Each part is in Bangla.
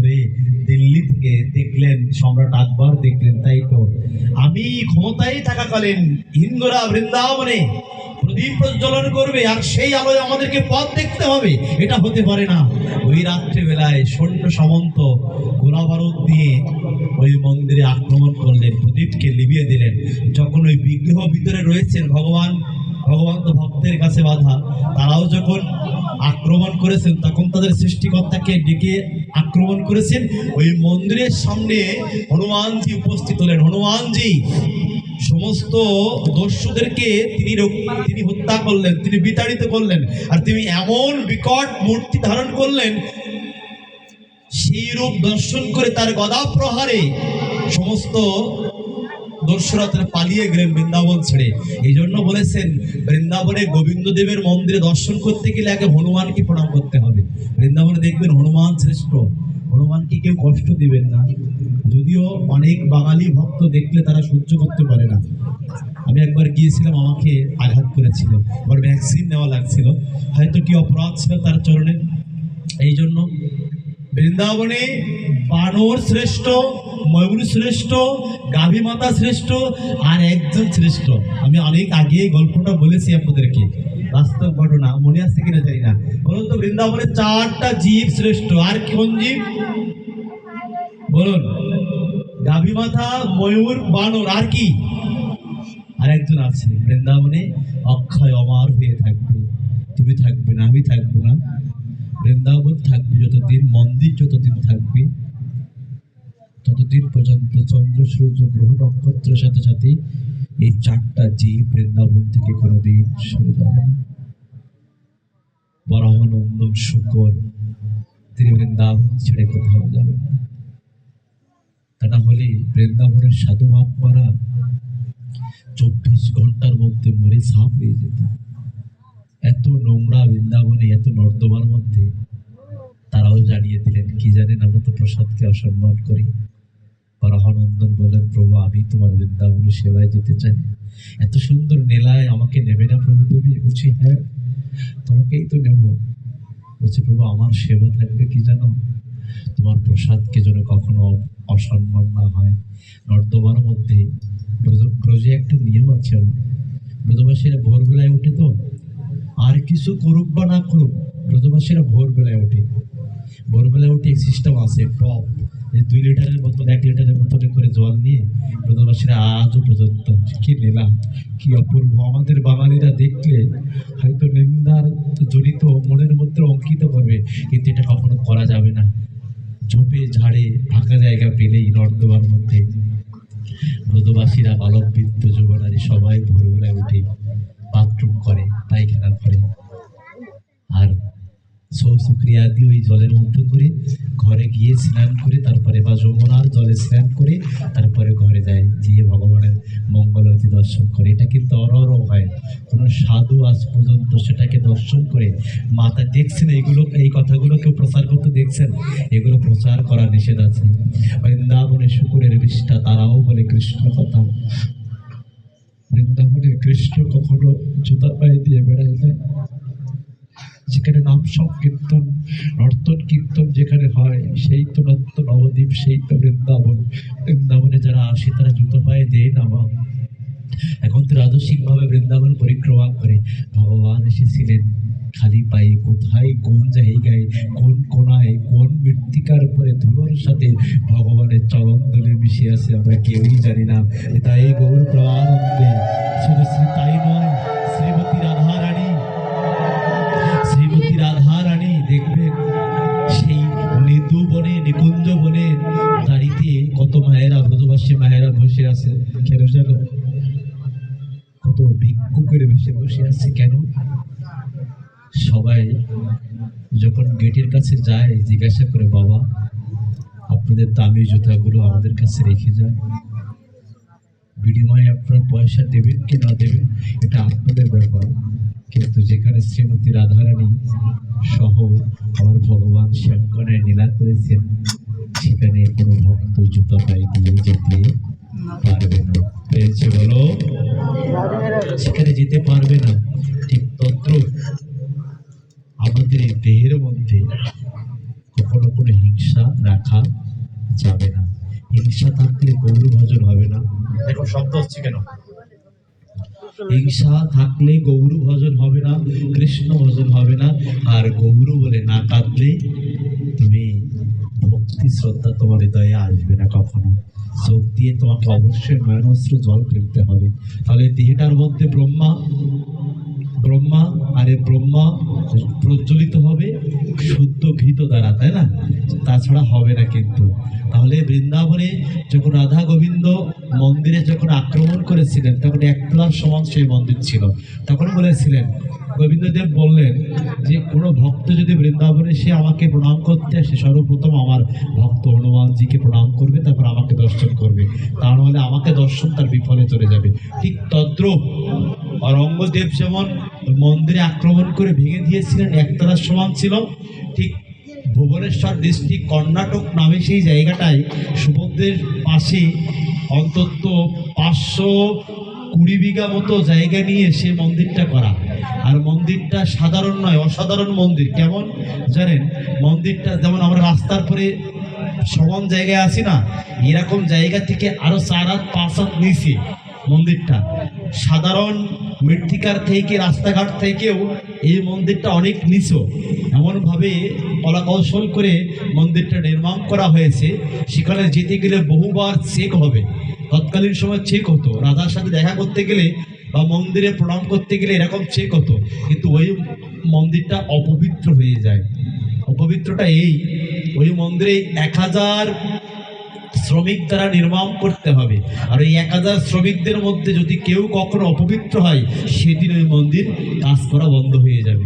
বলে দিল্লি থেকে দেখলেন সম্রাট আকবর দেখলেন, তাই তো আমি ক্ষমতায় থাকাকালীন হিন্দুরা বৃন্দাবনে প্রদীপ প্রজ্বলন করবে আর সেই আলোয় আমাদেরকে পথ দেখতে হবে, এটা হতে পারে না। ওই রাত্রিবেলায় সৈন্য সামন্ত গোলা বারুদ দিয়ে ওই মন্দিরে আক্রমণ করলেন, প্রদীপকে লিভিয়ে দিলেন। যখন ওই বিগ্রহ ভিতরে রয়েছেন ভগবান তো ভক্তের কাছে বাধা, তারাও যখন আক্রমণ করেছেন তখন তাদের সৃষ্টিকর্তাকে ডেকে আক্রমণ করেছেন। ওই মন্দিরের সামনে হনুমানজি উপস্থিত হলেন। হনুমানজি সমস্ত দস্যুদেরকে তিনি হত্যা করলেন, তিনি বিতাড়িত করলেন। আর তিনি এমন বিকট মূর্তি ধারণ করলেন, সেই রূপ দর্শন করে তার গদা প্রহারে সমস্ত দস্যুরা তারা পালিয়ে গেলেন বৃন্দাবন ছেড়ে। এই জন্য বলেছেন বৃন্দাবনে গোবিন্দ দেবের মন্দিরে দর্শন করতে গেলে আগে হনুমানকে প্রণাম করতে হবে। বৃন্দাবনে দেখবেন হনুমান শ্রেষ্ঠ, হনুমানকে কেউ কষ্ট দিবেন না। যদিও অনেক বাঙালি ভক্ত দেখলে তারা সহ্য করতে পারে না। আমি একবার গিয়েছিলাম, আমাকে আঘাত করেছিল, আমার ভ্যাকসিন নেওয়া লাগছিল, হয়তো কি অপরাধ ছিল তার চরণে। এই জন্য বৃন্দাবনে বানর শ্রেষ্ঠ, ময়ূর শ্রেষ্ঠ, গাভী মাতা শ্রেষ্ঠ, আর একজন শ্রেষ্ঠ। আমি অনেক আগে গল্পটা বলেছি আপনাদেরকে, বাস্তব ঘটনা, মনে আসছে কিনা জানি না। বলুন তো, বৃন্দাবনে 4টা জীব শ্রেষ্ঠ। আর কোন জীব বলুন? গাভী মাতা, ময়ূর, বানর, আর কি? আর একজন আছে বৃন্দাবনে, অক্ষয় অমর হয়ে থাকবে। তুমি থাকবে না, আমি থাকবো না, বৃন্দাবন থাকবে যতদিন, মন্দির যতদিন থাকবে ততদিন পর্যন্ত চন্দ্র সূর্য গ্রহ নক্ষত্রের সাথে সাথে এই 4টা জীব বৃন্দাবন থেকে কোনোদিন সরে যাবে না। বরাহনন্দন শুকর তিনি বৃন্দাবন ছেড়ে কোথাও যাবেন না। তা না হলে বৃন্দাবনের সাধু মহাত্মারা 24 ঘন্টার মধ্যে মরে সাপ হয়ে যেত। এত নোংরা বৃন্দাবনে, এত নর্দমার মধ্যে। তারাও জানিয়ে দিলেন, কি জানেন, আমরা তো প্রসাদকে অসম্মান করি। বরাহনন্দন বলেন, প্রভু আমি তোমার বৃন্দাবনের সেবায় যেতে চাই, এত সুন্দর নেলায় আমাকে নেবে না প্রভু তুমি? বলছি হ্যাঁ, তোমাকেই তো নেব। বলছে, প্রভু আমার সেবা থাকবে কি জানো, তোমার প্রসাদকে যেন কখনো অসম্মান না হয়। নর্দমার মধ্যে ব্রজে একটা নিয়ম আছে, ব্রজবাসীরা ভোরবেলায় উঠে, তো আর কিছু করুক বা না করুক, ব্রজবাসীরা ভোরবেলায় ওঠে। ভোরবেলায় উঠে সিস্টেম আছে, টপ 2 লিটারের বোতল, 1 লিটারের বোতলে করে জল নিয়ে ব্রজবাসীরা আজও পর্যন্ত, কি নিলাম, কি অপূর্ব। আমাদের বাঙালিরা দেখলে হয়তো নিন্দার জড়িত মনের মধ্যে অঙ্কিত করবে, কিন্তু এটা কখনো করা যাবে না। ঝোপে ঝাড়ে ফাঁকা জায়গা পেলেই নর্দমার মধ্যে ব্রজবাসীরা, বালক বৃদ্ধ যুবনারী সবাই ভোরবেলায় উঠে বাথরুম করে, পায়খানা করে, আর শৌচক্রিয়া দিয়ে ওই জলের মধ্যে করে ঘরে গিয়ে স্নান করে, তারপরে বা যমুনার জলে স্নান করে তারপরে ঘরে যায়, গিয়ে ভগবানের মঙ্গলারতি দর্শন করে। এটা কিন্তু অরহ হয়, কোনো সাধু আজ পর্যন্ত সেটাকে দর্শন করে মাথা দেখছেন? এইগুলো, এই কথাগুলো কেউ প্রচার করতে দেখছেন? এগুলো প্রচার করা নিষেধ আছে। বৃন্দাবনে শুকুরের বিষ্ঠা, তারাও বলে কৃষ্ণ কথা। বৃন্দাবনে কৃষ্ণ কখনো জুতা পায়ে দিয়ে বেড়ায় যায়। যেখানে নাম সংকীর্তন, নর্তন কীর্তন যেখানে হয়, সেই তো নত্য নবদ্বীপ, সেই তো বৃন্দাবন। বৃন্দাবনে যারা আসে তারা জুতো পায়ে দেয় না। মা এখন তো রাজস্বিক ভাবে বৃন্দাবন পরিক্রমা করে। ভগবান এসেছিলেন খালি পায়ে, কোথায়, কোন জায়গায়, কোন কোনায়, কোন মৃত্তিকার উপরে ধুলোর সাথে ভগবানের চরণ দলে মিশে আছে আমরা কেউই জানি না। তাই গৌর প্রাণানন্দে শুধু তাই নয়, শ্রীমতী রাধা রানী, শ্রীমতী রাধা রানী দেখবেন সেই নিদু বনে, নিকুঞ্জ বনে দাঁড়িতে কত মায়েরা, ব্রজবাসী মায়েরা বসে আছে। কেন জানো? কত ভিক্ষু করে বসে আছে। কেন? সবাই যখন গেটের কাছে যায় জিজ্ঞাসা করে, বাবা আপনাদের দামি জুতাগুলো আমাদের কাছে রেখে যান, বিনিময়ে আপনারা পয়সা দেবেন কি না দেবেন এটা আপনাদের ব্যাপার। কিন্তু যেখানে শ্রীমতী রাধারানী সহ আমার ভগবান শ্যামকানায় লীলা করেছেন, সেখানে কোনো ভক্ত জুতা পায়ে দিয়ে যেতে পারবে না। পেয়েছে বলো? সেখানে যেতে পারবে না। ঠিক তদ্রুপ আমাদের এই দেহের মধ্যে কখনো কখনো কোনো হিংসা রাখা যাবে না। হিংসা থাকলে গৌর ভজন হবে না। দেখো শব্দ হচ্ছে কেন, হিংসা থাকলে গৌর ভজন হবে না, কৃষ্ণ ভজন হবে না। আর গৌর বলে না কাঁদলে তুমি ভক্তি শ্রদ্ধা তোমার হৃদয়ে আসবে না কখনো। চোখ দিয়ে তোমাকে অবশ্যই নয়নস্র জল ফেলতে হবে। তাহলে দেহটার মধ্যে ব্রহ্মা ব্রহ্মা আর এই ব্রহ্মা প্রজ্বলিত হবে শুদ্ধ ঘৃত দ্বারা, তাই না? তাছাড়া হবে না কিন্তু। তাহলে বৃন্দাবনে যখন রাধা গোবিন্দ মন্দিরে যখন আক্রমণ করেছিলেন তখন একতলার সমান সেই মন্দির ছিল। তখন বলেছিলেন, গোবিন্দদেব বললেন যে কোনো ভক্ত যদি বৃন্দাবনে সে আমাকে প্রণাম করতে আসে, সর্বপ্রথম আমার ভক্ত হনুমানজিকে প্রণাম করবে, তারপর আমাকে দর্শন করবে, তা নাহলে আমাকে দর্শন তার বিফলে চলে যাবে। ঠিক তদ্রূপ অরঙ্গদেব যেমন মন্দিরে আক্রমণ করে ভেঙে দিয়েছিলেন, একতলার সমান ছিল, ঠিক ভুবনেশ্বর ডিস্ট্রিক্ট কর্ণাটক নামে সেই জায়গাটায় সমুদ্রের পাশে অন্তত 520 বিঘা মতো জায়গা নিয়ে সে মন্দিরটা করা। আর মন্দিরটা সাধারণ নয়, অসাধারণ মন্দির। কেমন জানেন? মন্দিরটা যেমন আমরা রাস্তার পরে সমান জায়গায় আছি না, এরকম জায়গা থেকে আরো 4 হাত 5 হাত নিচে মন্দিরটা। সাধারণ মৃত্তিকার থেকে রাস্তাঘাট থেকেও এই মন্দিরটা অনেক নিচু। এমনভাবে কলাকৌশল করে মন্দিরটা নির্মাণ করা হয়েছে। সেখানে যেতে গেলে বহুবার চেক হবে। তৎকালীন সময় চেক হতো, রাধার সাথে দেখা করতে গেলে বা মন্দিরে প্রণাম করতে গেলে এরকম চেক হতো। কিন্তু ওই মন্দিরটা অপবিত্র হয়ে যায়। অপবিত্রটা এই, ওই মন্দিরে 1000 শ্রমিক দ্বারা নির্মাণ করতে হবে। আর এই 1000 শ্রমিকদের মধ্যে যদি কেউ কখনো অপবিত্র হয়, সেদিন ওই মন্দির কাজ করা বন্ধ হয়ে যাবে।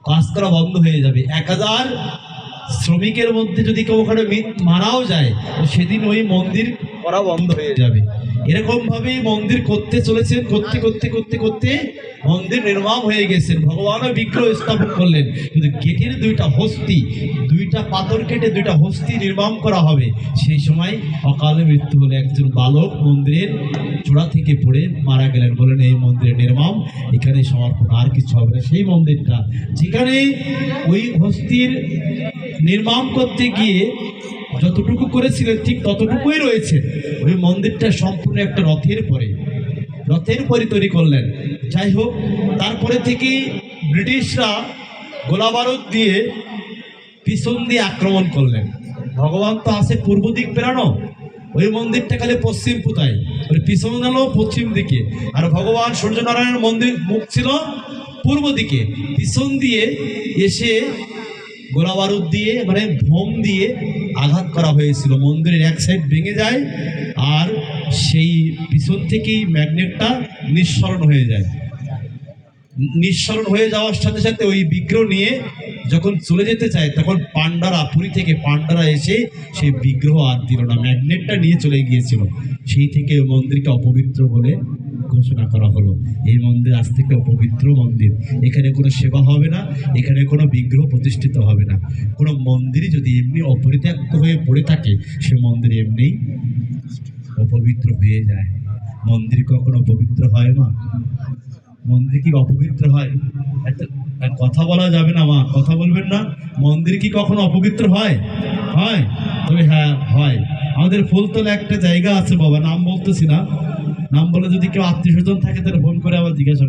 কাজ করা বন্ধ হয়ে যাবে। 1000 শ্রমিকের মধ্যে যদি কেউ ওখানে মারাও যায়, সেদিন ওই মন্দির করা বন্ধ হয়ে যাবে। এরকম ভাবে মন্দির করতে চলেছেন, করতে করতে করতে করতে মন্দির নির্মাণ হয়ে গেছেন। ভগবানও বিগ্রহ স্থাপন করলেন, কিন্তু গেটের 2টা হস্তি, 2টা পাথর কেটে 2টা হস্তি নির্মাণ করা হবে। সেই সময় অকালে মৃত্যু হলে একজন বালক মন্দিরের চূড়া থেকে পড়ে মারা গেলেন। বলেন এই মন্দিরের নির্মাণ এখানে সমর্পণ, আর কিছু হবে না। সেই মন্দিরটা যেখানে ওই হস্তির নির্মাণ করতে গিয়ে যতটুকু করেছিলেন ঠিক ততটুকুই রয়েছে। ওই মন্দিরটা সম্পূর্ণ একটা রথের পরে তৈরি করলেন। যাই হোক, তারপরে থেকে ব্রিটিশরা গোলাবারুদ দিয়ে পিছন দিয়ে আক্রমণ করলেন। ভগবান তো আছে পূর্ব দিক বেরানো, ওই মন্দিরটা খালি পশ্চিম পুতায়, ওই পিছন গেল পশ্চিম দিকে। আর ভগবান সূর্যনারায়ণের মন্দির মুখ ছিল পূর্ব দিকে। পিছন দিয়ে এসে গোলাবারুদ দিয়ে মানে ভোম দিয়ে আঘাত করা হয়েছিল। মন্দিরের এক সাইড ভেঙে যায়, আর সেই পিছন থেকেই ম্যাগনেটটা নিঃসরণ হয়ে যায়। নিঃসরণ হয়ে যাওয়ার সাথে সাথে ওই বিগ্রহ নিয়ে যখন চলে যেতে চায়, তখন পান্ডারা, পুরী থেকে পান্ডারা এসে সেই বিগ্রহ আর দিল না, ম্যাগনেটটা নিয়ে চলে গিয়েছিল। সেই থেকে ওই মন্দিরকে অপবিত্র বলে ঘোষণা করা হলো। এই মন্দির আজ থেকে অপবিত্র মন্দির। এখানে কোনো সেবা হবে না, এখানে কোনো বিগ্রহ প্রতিষ্ঠিত হবে না। কোনো মন্দিরই যদি এমনি অপরিত্যক্ত হয়ে পড়ে থাকে, সে মন্দির এমনি অপবিত্র হয়ে যায়। মন্দির কখনো পবিত্র হয় মা? মন্দির কি অপবিত্র হয়? একটা কথা বলা যাবে না মা, কথা বলবেন না। মন্দির কি কখনো অপবিত্র হয়? হয়? তবে হ্যাঁ হয়। আমাদের ফুলতলা একটা জায়গা আছে বাবা, নাম বলতেছি না, নাম বলে যদি কেউ আত্মীয় স্বজন থাকে তাহলে ফোন করে আবার জিজ্ঞাসা